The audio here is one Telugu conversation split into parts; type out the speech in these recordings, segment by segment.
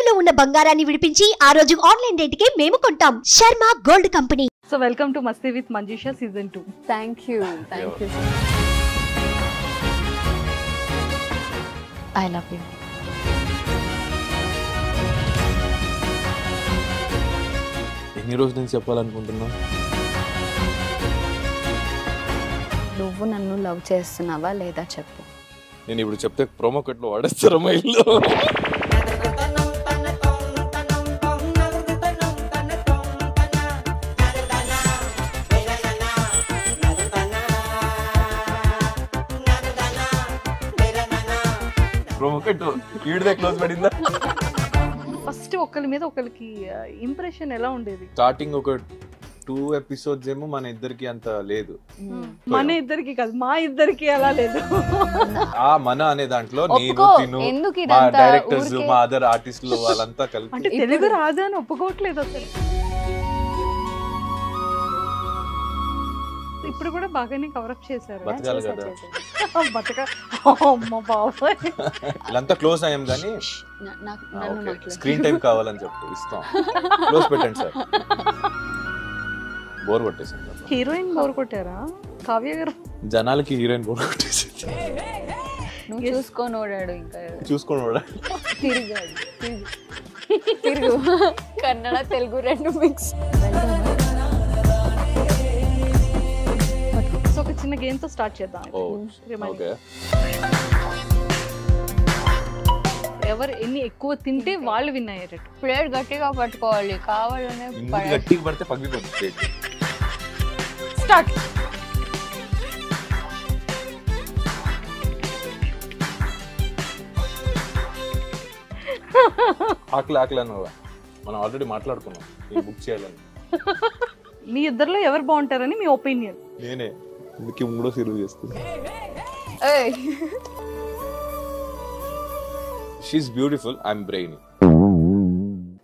తాకట్టులో ఉన్న బంగారాన్ని విడిపించి ఆ రోజు ఆన్లైన్ రేటుకే మేము కొంటాం. Sharma gold company. So welcome to Masti with Manjusha season 2. Thank you. I love you. ఎన్ని రోజుల నుంచి చెప్పాలనుకుంటున్నా? నువ్వు నన్ను లవ్ చేస్తున్నావా లేదా చెప్పు. నేను ఇప్పుడు చెప్తే ప్రోమో కట్లో వాడేస్తారా మా ఇల్లు? ప్రోమో కట్టు ఈడిదే క్లోజ్ పడిందా? ఫస్ట్ ఒకరి మీద ఒకరికి ఇంప్రెషన్ ఎలా ఉండేది? స్టార్టింగ్ ఒక 2 ఎపిసోడ్స్ ఏమో మన ఇద్దరికి అంత లేదు. మన ఇద్దరికి కాదు, మా ఇద్దరికి అలా లేదు. ఆ మన అనే దాంట్లో నేను ఒప్పుకో, తిను ఎందుకు మా ఇదంతా డైరెక్టర్స్ ఊరికే? మా అదర్ ఆర్టిస్టులు వాళ్ళంతా కలిపి అంటే తెలుగు రాదు అని ఒప్పుకోవట్లేదు అసలు. ఇప్పుడు కూడా బాగానే కవరప్ చేశారు. బతకాలి కదా. బతక అమ్మ బాబాయ్. వీళ్ళంతా క్లోజ్ అయ్యాం కానీ నన్ను మాట్లాడు. స్క్రీన్ టైం కావాలని చెప్పు ఇస్తాం. క్లోజ్ పెట్టండి సార్. బోర్ కొట్టేసింది. హీరోయిన్ బోర్ కొట్టారా? కావ్య గారు జనాలకి హీరోయిన్ బోర్ కొట్టేసింది. నువ్వు చూసుకొని ఓడాడు ఇంకా చూసుకోండి కూడా. తిరుగు కన్నడ తెలుగు రెండు మిక్స్. సో ఒక చిన్న గేమ్ తో స్టార్ట్ చేద్దాం. ఓకే. ఎవరు ఎన్ని ఎక్కువ తింటే వాళ్ళు విన్ అయ్యేటట్టు. ప్లేట్ గట్టిగా పట్టుకోవాలి, కావాలనే గట్టిగా పడితే పగిలిపోతుంది. స్టార్ట్. ఆకలి అన్నావా? మనం ఆల్రెడీ మాట్లాడుకున్నాం బుక్ చేయాలని. మీ ఇద్దరిలో ఎవరు బాగుంటారని మీ ఒపీనియన్? నేనే ఇందుకే మూడో సీరియల్ చేస్తుంది. She's beautiful, I'm brainy.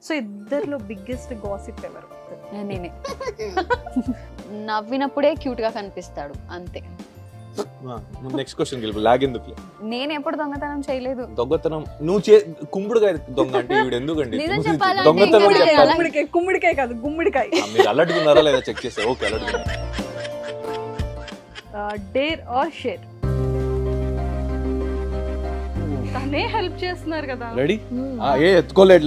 So ఇద్దరిలో బిగ్గెస్ట్ గాసిప్ ఎవరు? నేనే. నవ్వినప్పుడే క్యూట్ గా కనిపిస్తాడు అంతే. నెక్స్ట్ క్వశ్చన్ గెలుపు లాగెందుకు? నేను ఎప్పుడు దొంగతనం చేయలేదు. దొంగతనం నువ్వు కుంపుడుకాయ దొంగ అంటే వీడు ఎందుకండి నిజం చెప్పాలంటే దొంగతనం ఇంకా చెప్పాలి. కుమ్మిడికాయ కాదు, గుమ్మిడికాయ. మీరు అలర్ట్గున్నారా లేదా చెక్ చేస్తే. ఓకే, అలర్ట్గున్నారు. Dare or share? తనే హెల్ప్ చేస్తున్నారు కదా. రెడీ? ఏ ఎత్తుకోలేదు.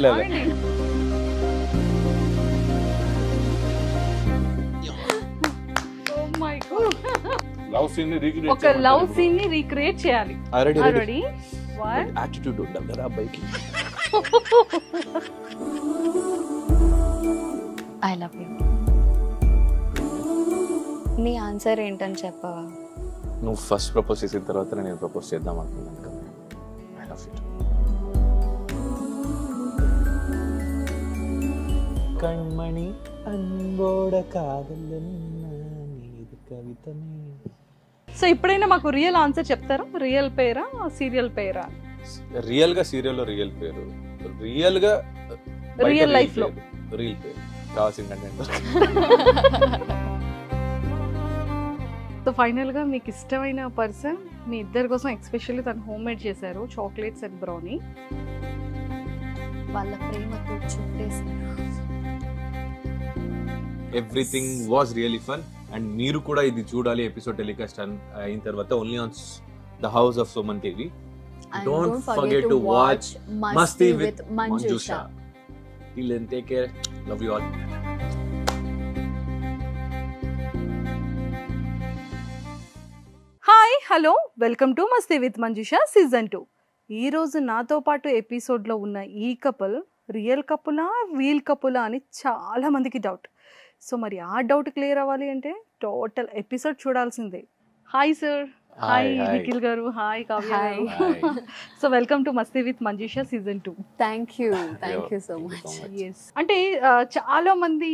లవ్ సీన్ ని రీక్రియేట్ ఒక లవ్ సీన్ ని రీక్రియేట్ చేయాలి. రెడీ? వన్. యాటిట్యూడ్ ఉండాలి కదా అబ్బాయికి. I love you. నీ ఆన్సర్ ఏంటని చెప్పవా? నువ్వు ఫస్ట్ ప్రపోజ్ చేసిన తర్వాత నేను ప్రపోజ్ చేద్దాం అనుకున్నాను కదా. I love you. కణ్మణి అన్బోడ కాదలన్నా నీది కవితనే. సో ఇప్పుడైనా మాకు రియల్ ఆన్సర్ చెప్తారా? రియల్ పేరా సీరియల్ పేరా? రియల్ గా సీరియల్ లో రియల్ పేరు, రియల్ గా రియల్ లైఫ్ లో రియల్ పేరు కావాల్సిందంటే. సో ఫైనల్ గా మీకు ఇష్టమైన పర్సన్ మీ ఇద్దరి కోసం ఎక్స్పెషల్లీ తను హోమ్ మేడ్ చేశారు చాక్లెట్స్ అండ్ బ్రౌనీ. వాళ్ళ ప్రేమతో చుట్టేసారు. Everything was really fun. And మీరు కూడా ఇది చూడాలి. ఎపిసోడ్ టెలికాస్ట్ అయిన తర్వాత only on the house of Suman TV. Don't forget to watch Masti with Manjusha. Till then, take care. Love you all. Hi, hello, welcome to Masti with Manjusha season 2. ఈరోజు నాతో పాటు ఎపిసోడ్లో ఉన్న ఈ కపుల్ రియల్ కపులా రీల్ కపులా అని చాలా మందికి డౌట్. సో మరి ఆ డౌట్ క్లియర్ అవ్వాలి అంటే టోటల్ ఎపిసోడ్ చూడాల్సిందే. Hi sir. హాయ్ నిఖిల్ గారు. హాయ్ కావ్య గారు. So welcome to Masti with Manjusha season 2. Thank you so much. అంటే చాలా మంది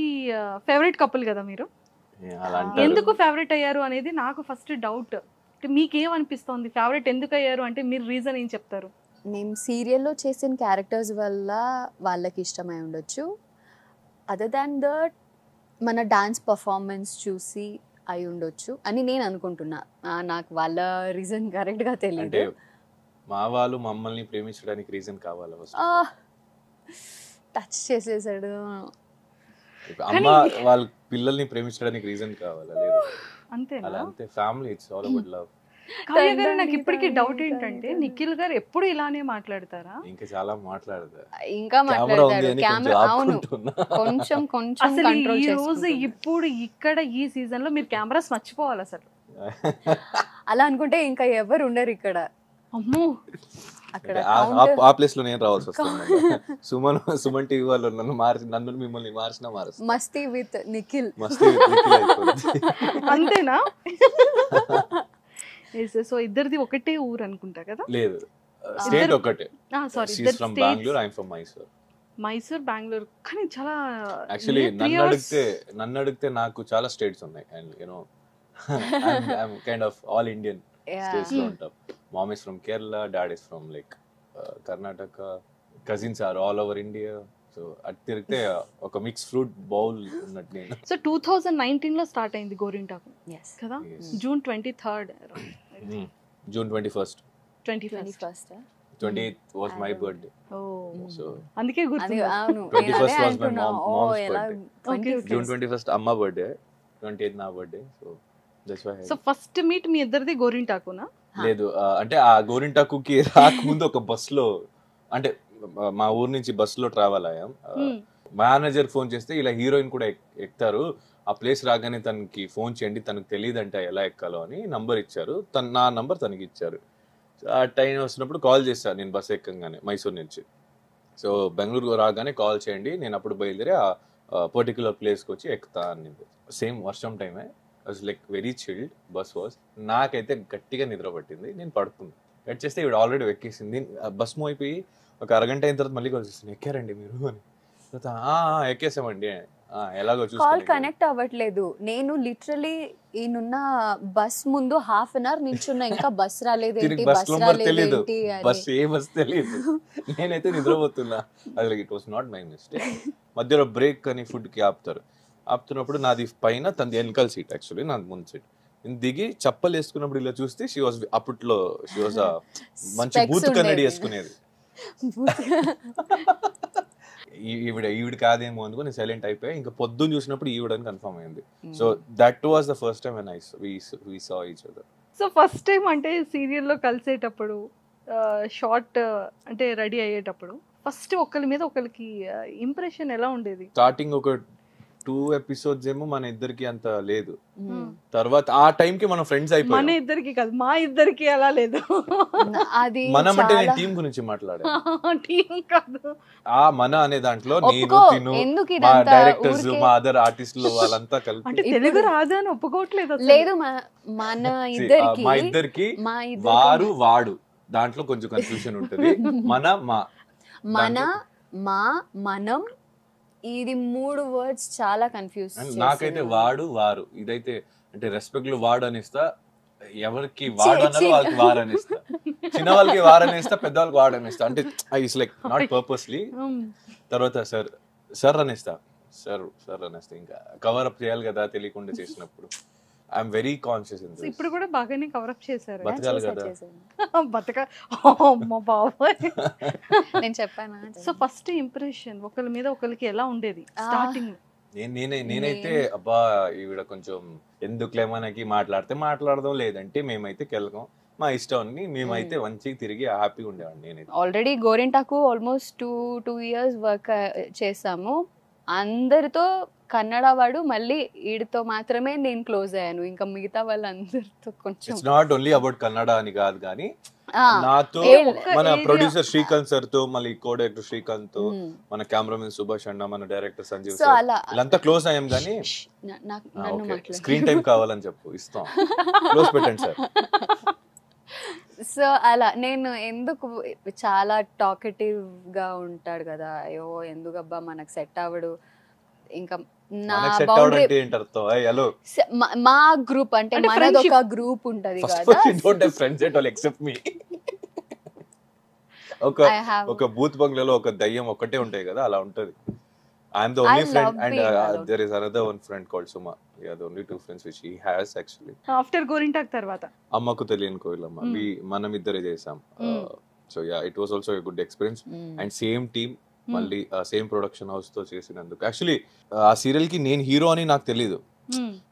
ఫేవరెట్ కపుల్ కదా మీరు. ఎందుకు ఫేవరెట్ అయ్యారు అనేది నాకు ఫస్ట్ డౌట్. మీకేమనిపిస్తోంది ఫేవరెట్ ఎందుకు అయ్యారు అంటే మీరు రీజన్ ఏం చెప్తారు? మేము సీరియల్లో చేసిన క్యారెక్టర్స్ వల్ల వాళ్ళకి ఇష్టమై ఉండొచ్చు. అదర్ దాన్ దట్ మన డాన్స్ పర్ఫార్మెన్స్ చూసి అయి ఉండొచ్చు అని నేను అనుకుంటున్నా. నాకు వాళ్ళ రీజన్ కరెక్ట్గా తెలియదు. మా వాళ్ళు మమ్మల్ని ప్రేమించడానికి రీజన్ కావాలి. టచ్ చేసేసాడు. అమ్మ వాళ్ళ పిల్లల్ని ప్రేమించడానికి రీజన్ కావాలా? లేదు, అంతేనా? అలా అంతే. Family it's all about love. Kavya గారు, నాకు ఇప్పటికీ డౌట్ ఏంటంటే నిఖిల్ గారు ఎప్పుడు ఇలానే మాట్లాడతారా? ఇంకా చాలా మాట్లాడతారు. ఇంకా మాట్లాడతారు. కెమెరా అవును కొంచెం అసలు కంట్రోల్ ఈ రోజు ఇప్పుడు ఇక్కడ ఈ సీజన్ లో మీరు కెమెరాస్ మర్చిపోవాలి అసలు. అలా అనుకుంటే ఇంకా ఎవరు ఉండరు ఇక్కడ. అమ్మో, అక్కడ ఆ ప్లేస్ లో నేను రావాల్సి వస్తుంది. సుమన్ టీవీ వాళ్ళు నన్ను మిమ్మల్ని మార్చినా మారుస్తారు. మస్తీ with Nikhil. Masti with Nikhil అయిపోతుంది. అంతేనా? సో ఇద్దరిది ఒకటే ఊరు అనుకుంటా కదా? లేదు, స్టేట్ ఒకటే. Sorry, she is from Bengaluru, I am from Mysore. Mysore, Bengaluru. కానీ చాలా యాక్చువల్లీ నన్ను అడిగితే నాకు చాలా స్టేట్స్ ఉన్నాయి. And you know I'm kind of all Indian states లో ఉంటాం. Mom is from Kerala, dad is from like Karnataka, cousins are all over India. So అటు తిరిగితే ఒక మిక్స్ ఫ్రూట్ బౌల్ ఉన్నట్టు నేను. సో 2019 లో స్టార్ట్ అయింది గోరింటాకు కదా? June 23rd, June 21st. 21st 28th was my birthday. So అందుకే గుర్తుంది. అవును, 21st was my mom's ఎలా birthday. June 21st అమ్మ బర్త్డే, 28th నా birthday. So that's why. So first meet మీ ఇద్దరిది గోరింటాకునా? లేదు, అంటే ఆ గోరింటాకుకి రాకముందు ఒక బస్ లో, అంటే మా ఊరు నుంచి బస్ లో ట్రావెల్ అయ్యాం. మేనేజర్ ఫోన్ చేస్తే ఇలా హీరోయిన్ కూడా ఎక్కుతారు, ఆ ప్లేస్ రాగానే తనకి ఫోన్ చేయండి, తనకు తెలియదంట ఎలా ఎక్కాలో అని నంబర్ ఇచ్చారు. నా నంబర్ తనకి ఇచ్చారు. ఆ టైం వచ్చినప్పుడు కాల్ చేశాను నేను బస్ ఎక్కగానే మైసూర్ నుంచి. సో బెంగళూరు రాగానే కాల్ చేయండి, నేను అప్పుడు బయలుదేరి ఆ పర్టికులర్ ప్లేస్కి వచ్చి ఎక్కుతా అనింది. సేమ్ వర్షం టైమే, was like very chilled bus was. నాకైతే గట్టిగా నిద్ర పట్టింది, నేను పడుతుంది. కట్ చేస్తే ఇవిడ ఆల్రెడీ ఎక్కేసింది. బస్ మూవ్ అయిపోయి ఒక అరగంట అయిన తర్వాత మళ్ళీ కాల్ చేస్తుంది, ఎక్కారండి మీరు అని. ఎక్కేసామండి, ఎలాగో కాల్ కనెక్ట్ అవ్వట్లేదు. నేను లిటరలీ ఈయనున్న బస్ ముందు హాఫ్ అన్ అవర్ నిల్చున్నా, ఇంకా బస్ రాలేదేంటి, బస్ ఏ బస్ తెలియదు. నేనైతే నిద్రపోతున్నా. అది it was not my mistake. మధ్యలో బ్రేక్ అని ఫుడ్ కి ఆపుతున్నప్పుడు నాది పైన, తనది వెనకాల సీట్, యాక్చువల్లీ నాది ముందు సీట్. నేను దిగి చప్పలు వేసుకున్నప్పుడు ఇలా చూస్తే షీ వాజ్ అప్పట్లో షీ వాజ్ మంచి బూత్ కన్నడి వేసుకునేది. ఈవిడ కాదేమో అనుకో నేను సైలెంట్ అయిపోయా. ఇంకా పొద్దున్న చూసినప్పుడు ఈవిడని కన్ఫర్మ్ అయింది. So that was the first time when we saw each other. So first time అంటే సీరియల్లో కలిసేటప్పుడు, షార్ట్ అంటే రెడీ అయ్యేటప్పుడు ఫస్ట్ ఒకరి మీద ఒకరికి ఇంప్రెషన్ ఎలా ఉండేది? స్టార్టింగ్ ఒక 2 episodes ఏమో మన ఇద్దరికి అంత లేదు. తర్వాత ఆ టైం కి మనం ఫ్రెండ్స్ అయిపోయాం. మన ఇద్దరికి కాదు, మా ఇద్దరికి అలా లేదు. అది మనం అంటే నేను టీం గురించి మాట్లాడా, టీం కాదు. ఆ మన అనే దాంట్లో నేను, తిను, మా డైరెక్టర్స్, మా అదర్ ఆర్టిస్టులు వాళ్ళంతా కలిపి. అంటే తెలుగు రాదు అని ఒప్పుకోవట్లేదు. లేదు, మన ఇద్దరికి, మా ఇద్దరికి వారు వాడు దాంట్లో కొంచెం కన్ఫ్యూషన్ ఉంటుంది. మనం ఇది 3 వర్డ్స్ చాలా కన్ఫ్యూజ్. నాకైతే వాడు వారు ఇదైతే అంటే రెస్పెక్ట్ లో వాడు అనిస్తా, ఎవరికి వాడు అన్నారో వాళ్ళకి వారు అనిస్తా, చిన్న వాళ్ళకి వారు అనిస్తా, పెద్ద వాళ్ళకి వాడు అనిస్తా. అంటే ఇట్స్ లైక్ నాట్ పర్పస్లీ. తర్వాత సార్ అనిస్తా, సార్ అనిస్తా. ఇంకా కవర్ అప్ చేయాలి కదా తెలియకుండా చేసినప్పుడు. I'm very conscious in this. ఇప్పుడు కూడా బాగానే కవర్ అప్ చేశారు. బతకాలి కదా, అమ్మ బాబాయ్. నేను చెప్పాను. సో ఫస్ట్ ఇంప్రెషన్ ఒకరి మీద ఒకరికి ఎలా ఉండేది స్టార్టింగ్? నేనైతే అబ్బా ఈవిడ కొంచెం ఎందుకులే మనకి మాట్లాడితే మాట్లాడదాం, లేదంటే మేమైతే కెళ్ళకం, మా ఇష్టాన్ని మేమైతే మంచిగా తిరిగి హ్యాపీగా ఉండేవాడిని. నేనైతే ఆల్రెడీ గోరింటాకు ఆల్మోస్ట్ 2 years వర్క్ చేసాము. అందరితో కన్నడ వాడు, మళ్ళీ వీడితో మాత్రమే నేను క్లోజ్ అయ్యాను. ఇంకా మిగతా వాళ్ళందరితో కొంచెం it's not only about Kannada అని కాదు, కానీ నాతో మన ప్రొడ్యూసర్ శ్రీకాంత్ సార్ తో, మళ్ళీ కో డైరెక్టర్ శ్రీకాంత్ తో, మన కెమెరామెన్ సుభాష్ అన్న, మన డైరెక్టర్ సంజీవ్ సార్, వీళ్ళంతా క్లోజ్ అయ్యాం. కానీ స్క్రీన్ టైం కావాలని చెప్పు, ఇస్తాం, క్లోజ్ పెట్టండి సార్. సో అలా నేను ఎందుకు, చాలా టాకెటివ్ గా ఉంటాడు కదా, అయ్యో ఎందుకబ్బా మనకు సెట్ అవ్వడు. ఇంకా నా బౌండరీ మా గ్రూప్ అంటే మనది ఒక గ్రూప్ ఉంటది కదా. ఒక బూత్ బంగ్లాలో ఒక దయ్యం ఒక్కటే ఉంటాయి కదా, అలా ఉంటది. I'm the only friend and there is another one friend called Suma. We are the only 2 friends which he has actually. After Gorintak tarvata అమ్మకు తెలియని కోయిలమ్మ మనం ఇద్దరే చేసాం. So yeah, it was also a good experience and same team మళ్ళీ సేమ్ ప్రొడక్షన్ హౌస్ తో చేసినందుకు. యాక్చువల్లీ ఆ సీరియల్ కి నేను హీరో అని నాకు తెలీదు.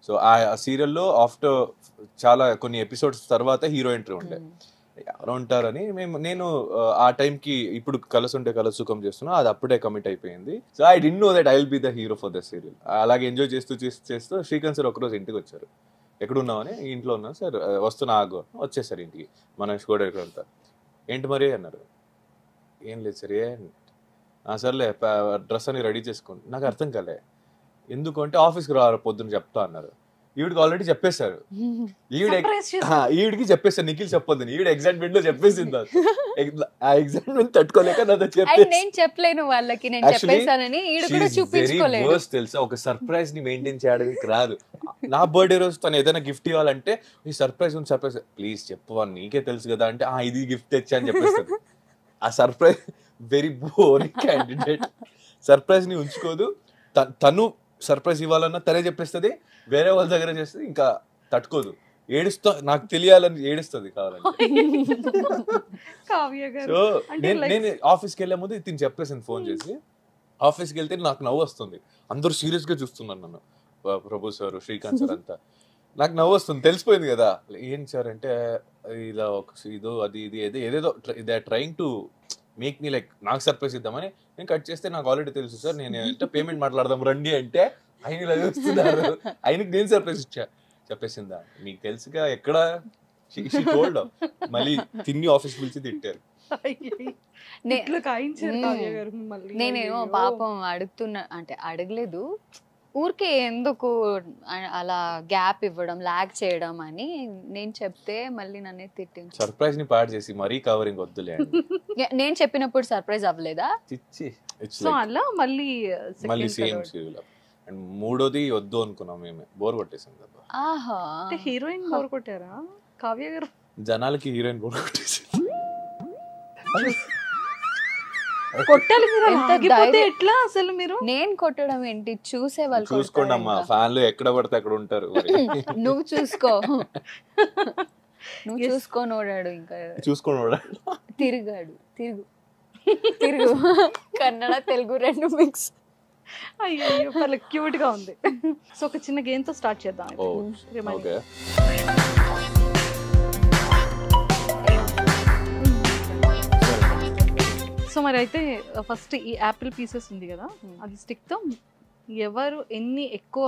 సో ఆ సీరియల్లో ఆఫ్టర్ చాలా కొన్ని ఎపిసోడ్స్ తర్వాత హీరో ఎంట్రీ ఉండే. ఎవరు ఉంటారని నేను ఆ టైంకి ఇప్పుడు కలసుంటే కలసుఖం చేస్తున్నా, అది అప్పుడే కమిట్ అయిపోయింది. So I didn't know that I will be the hero for the serial. అలాగే ఎంజాయ్ చేస్తూ శ్రీకాంత్ సార్ ఒకరోజు ఇంటికి వచ్చారు. ఎక్కడున్నామని, ఇంట్లో ఉన్నాను సార్, వస్తున్నా ఆగో. వచ్చేసారు ఇంటికి. మనోజ్ కూడా ఎక్కడ వెళ్తారు. ఏంటి మరి అన్నారు. ఏం లేదు సార్. సర్లే డ్రెస్ అని రెడీ చేసుకోండి. నాకు అర్థం కాలే. ఎందుకంటే ఆఫీస్కి రా పొద్దున్న చెప్తా అన్నారు. ఈవిడికి ఆల్రెడీ చెప్పేశారు. ఈవిడికి చెప్పేశారు నిఖిల్ చెప్పొద్దని. ఈవిడ ఎగ్జైట్మెంట్ లో చెప్పేసింది. ఆ ఎగ్జైట్మెంట్ తట్టుకోలేక నాతో నేను చెప్పలేను వాళ్ళకి, నేను చెప్పేసానని ఈవిడ కూడా చూపించుకోలేదు. తెలుసా, ఒక సర్ప్రైజ్ ని మెయింటైన్ చేయడానికి రాదు. నా బర్త్డే రోజు తను ఏదైనా గిఫ్ట్ ఇవ్వాలంటే ఈ సర్ప్రైజ్ ఉంది, సర్ప్రైజ్ ప్లీజ్ చెప్పవా నీకే తెలుసు కదా అంటే ఇది గిఫ్ట్ తెచ్చా అని చెప్పేస్తాను. ఆ surprise very boring candidate. Surprise ని ఉంచుకోదు. తను సర్ప్రైజ్ ఇవ్వాలన్నా తనే చెప్పేస్తుంది. వేరే వాళ్ళ దగ్గర చేస్తే ఇంకా తట్టుకోదు, ఏడుస్తా, నాకు తెలియాలని ఏడుస్తుంది కావాలంటే. సో నేను ఆఫీస్కి వెళ్ళే ముందు తిని చెప్పేసాను ఫోన్ చేసి. ఆఫీస్కి వెళ్తే నాకు నవ్వు వస్తుంది. అందరూ సీరియస్ గా చూస్తున్నారు నన్ను, ప్రభు సార్, శ్రీకాంత్ సార్ అంతా. నాకు నవ్వు వస్తుంది, తెలిసిపోయింది కదా. ఏం సార్ అంటే ఇలా ఒక ఇదో అది ఇది ఏదేదో they are trying to make me like నాకు సర్ప్రైజ్ ఇద్దామని. నేను కట్ చేస్తే నాకు ఆల్రెడీ తెలుసు సార్, నేను అంటే పేమెంట్ మాట్లాడదాం రండి అంటే ఆయన ఇలా చూస్తున్నారు. ఆయనకి నేను సర్ప్రైజ్ ఇచ్చా. చెప్పేసిందా మీకు తెలుసుగా ఎక్కడ టోల్డ్. మళ్ళీ తిన్ని ఆఫీస్ పిలిచి తిట్టారు. నేనేమో పాపం అడుగుతున్నా అంటే అడగలేదు, ఊరికే ఎందుకు అలా గ్యాప్ ఇవ్వడం, లాగ్ చేయడం అని నేను చెప్తే మళ్ళీ నన్నే తిట్టింది. సర్ప్రైజ్ ని పాడు చేసి మరీ కవరింగ్ వద్దులే. నేను చెప్పినప్పుడు సర్ప్రైజ్ అవ్వలేదా? సో అలా మళ్ళీ సేమ్ సీరియల్. అండ్ మూడోది వద్దు అనుకున్నాం మేమే, బోర్ కొట్టేసాం కదా. అంటే హీరోయిన్ బోర్ కొట్టారా కావ్య గారు? జనాలకి హీరోయిన్ బోర్ కొట్టేసి కొట్టాలి ఎట్లా అసలు మీరు? నేను కొట్టడం ఏంటి, చూసే వాళ్ళు చూసుకోండి అమ్మా, ఫ్యాన్లు ఎక్కడ పడితే అక్కడ ఉంటారు. నువ్వు చూసుకో, నువ్వు చూసుకొని ఓడాడు, ఇంకా చూసుకొని ఓడాడు, తిరుగు కన్నడ తెలుగు రెండు మిక్స్. అయ్యో వాళ్ళకి క్యూట్ గా ఉంది. సో ఒక చిన్న గేమ్ తో స్టార్ట్ చేద్దాం. ఓకే. సో మరి అయితే ఫస్ట్ ఈ యాపిల్ పీసెస్ ఉంది కదా, అది స్టిక్ తో ఎవరు ఎన్ని ఎక్కువ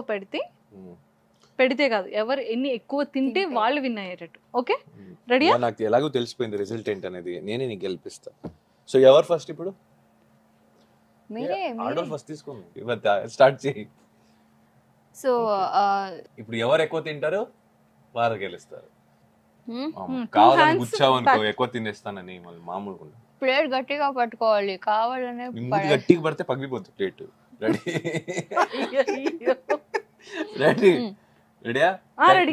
పెడితే కాదు, ఎవరు ఎన్ని ఎక్కువ తింటే వాళ్ళు విన్ అయ్యేటట్టు. ఓకే రెడీయా? నాకు ఎలాగో తెలిసిపోయింది రిజల్ట్ ఏంటనేది, నేనే నీకు గెలిపిస్తా. సో ఎవరు ఫస్ట్ ఇప్పుడు? ఆర్డర్ ఫస్ట్ తీసుకోండి, స్టార్ట్ చేయి. సో ఇప్పుడు ఎవరు ఎక్కువ తింటారో వారు గెలుస్తారు. కావాలని గుచ్చావనుకో ఎక్కువ తినేస్తానని మళ్ళీ మామూలుగా ప్లేట్ గట్టిగా పట్టుకోవాలి, కావాలనే గట్టిగా పడితే పగిలిపోతుంది ప్లేట్. రెడీ? రెడీ? రెడీయా?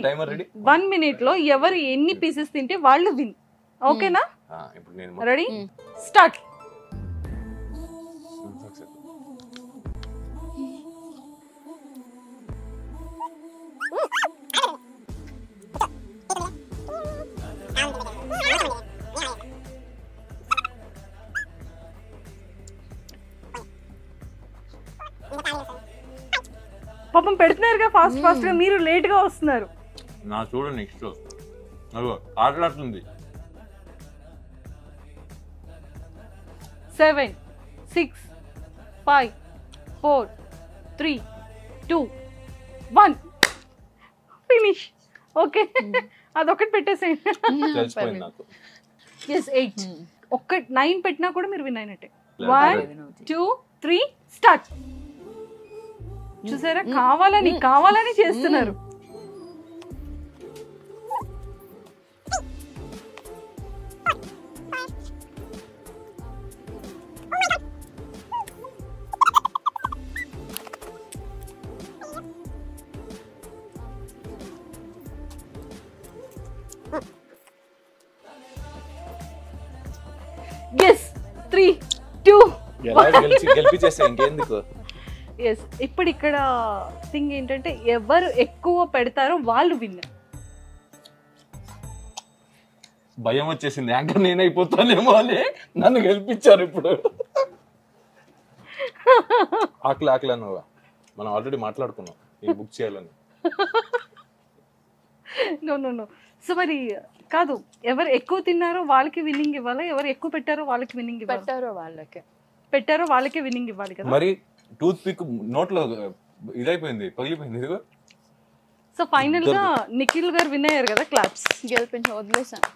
Timer ready? 1 minute లో ఎవరు ఎన్ని పీసెస్ తింటే వాళ్ళు విన్. ఓకేనా? ఇప్పుడు నేను రెడీ స్టార్ట్. పాపం పెడుతున్నారుగా ఫాస్ట్ ఫాస్ట్ గా, మీరు లేట్ గా వస్తున్నారు. నా చూడు నెక్స్ట్ ఆటలాడుతుంది. 7 6 5 4 3 2 1 ఫినిష్. ఓకే అదొకటి పెట్టేసేయండి. తెలిసిపోయింది నాకు. yes 8 ఒక్క 9 పెట్టినా కూడా మీరు విన్ అయినట్టే. 1 2 3 స్టార్ట్. చూసారా, కావాలని చేస్తున్నారు. yes 3 2 గెలిపించేసా ఇంకెందుకు. ఎస్ ఇప్పుడు ఇక్కడ థింగ్ ఏంటంటే ఎవరు ఎక్కువ పెడతారో వాళ్ళు విన్. భయం వచ్చేసింది, యాంకర్ నేనైపోతానేమో అని నన్ను గెలిపించారు. ఇప్పుడు ఆకలి ఆకలి అన్నావా, మనం ఆల్రెడీ మాట్లాడుకున్నాం ఈ బుక్ చేయాలని. నో. సో మరి కాదు, ఎవరు ఎక్కువ తిన్నారో వాళ్ళకి విన్నింగ్ ఇవ్వాలి, ఎవరు ఎక్కువ పెట్టారో వాళ్ళకి విన్నింగ్ ఇవ్వాలి. పెట్టారో వాళ్ళకే విన్నింగ్ ఇవ్వాలి కదా. మరి టూత్ పిక్ నోట్లో ఇదైపోయింది, పగిలిపోయింది ఇదిగో. సో ఫైనల్ గా నిఖిల్ గారు విన్ అయ్యారు కదా, క్లాప్స్. గెలిపించి వదిలేసాను.